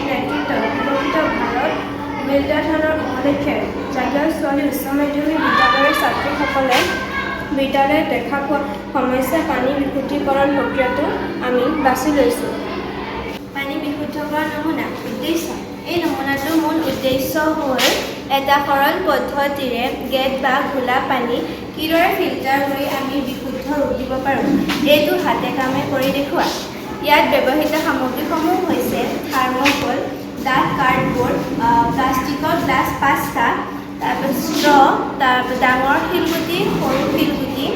নেতৃত্বত বিকশিত ভাৰত বিদ্যাধানৰ উপলক্ষে জাতীয় ছোৱালী উচ্চ মাধ্যমিক বিদ্যালয়ৰ ছাত্ৰীসকলে বিদ্যালয়ত দেখা পোৱা সমস্যা পানী বিশুদ্ধীকৰণ প্ৰক্ৰিয়াটো আমি বাছি লৈছোঁ। পানী বিশুদ্ধকৰণ নমুনা উদ্দেশ্য। এই নমুনাটোৰ মূল উদ্দেশ্য হ'ল এটা সৰল পদ্ধতিৰে গেট বা ঘোলা পানী কিদৰে ফিল্টাৰ কৰি আমি বিশুদ্ধ ৰূপ দিব পাৰোঁ এইটো হাতে কামে কৰি দেখুওৱা। ইয়াত ব্যৱহৃত সামগ্ৰীসমূহ হৈছে থাৰ্মোকোল, ডাঠ কাৰ্ডবোৰ্ড, প্লাষ্টিকৰ গ্লাছ 5টা, তাৰপিছত ষ্ট্ৰ', ডাঙৰ শিলগুটি, সৰু শিলগুটি,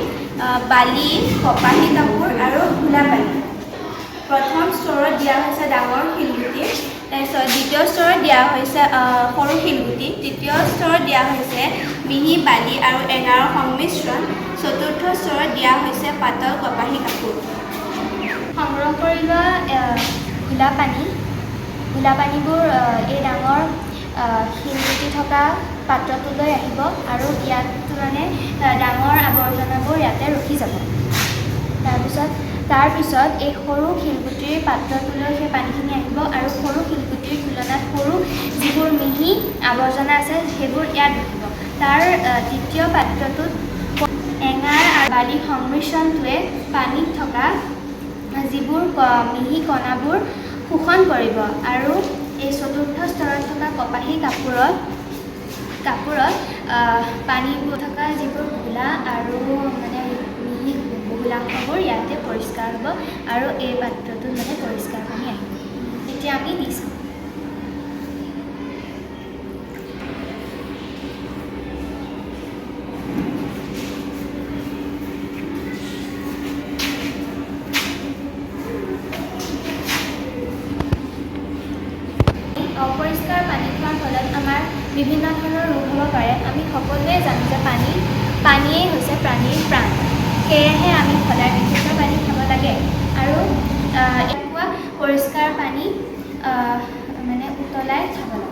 বালি, কপাহী কাপোৰ আৰু ঘোলা পানী। প্ৰথম স্তৰত দিয়া হৈছে ডাঙৰ শিলগুটি, তাৰপিছত দ্বিতীয় স্তৰত দিয়া হৈছে সৰু শিলগুটি, তৃতীয় স্তৰত দিয়া হৈছে মিহি বালি আৰু এঙাৰৰ সংমিশ্ৰণ, চতুৰ্থ স্তৰত দিয়া হৈছে পাতল কপাহী কাপোৰ। সংগ্ৰহ কৰি লোৱা ঘোলা পানীবোৰ এই ডাঙৰ শিলগুটি থকা পাত্ৰটোলৈ আহিব আৰু ইয়াত ডাঙৰ আৱৰ্জনাবোৰ ইয়াতে ৰখি যাব। তাৰপিছত এই সৰু শিলগুটিৰ পাত্ৰটোলৈ সেই পানীখিনি আহিব আৰু সৰু শিলগুটিৰ তুলনাত সৰু যিবোৰ মিহি আৱৰ্জনা আছে সেইবোৰ ইয়াত ৰখিব। তাৰ দ্বিতীয় পাত্ৰটোত এঙাৰ আৰু বালিৰ সংমিশ্ৰণটোৱে পানীত থকা যিবোৰ মিহি কণাবোৰ শোষণ কৰিব আৰু এই চতুৰ্থ স্তৰত থকা কপাহী কাপোৰত পানীবোৰ থকা যিবোৰ ঘোলা আৰু মিহি ঘোলাবোৰ ইয়াতে পৰিষ্কাৰ হ'ব আৰু এই পাত্ৰটোত পৰিষ্কাৰ পানী আহিব। এতিয়া আমি দি চাওঁ। অপৰিষ্কাৰ পানী খোৱাৰ ফলত আমাৰ বিভিন্ন ধৰণৰ ৰোগ হ'ব পাৰে। আমি সকলোৱে জানো যে পানীয়েই হৈছে প্ৰাণীৰ প্ৰাণ। সেয়েহে আমি সদায় বিশুদ্ধ পানী খাব লাগে আৰু এনেকুৱা পৰিষ্কাৰ পানী উতলাই খাব লাগে।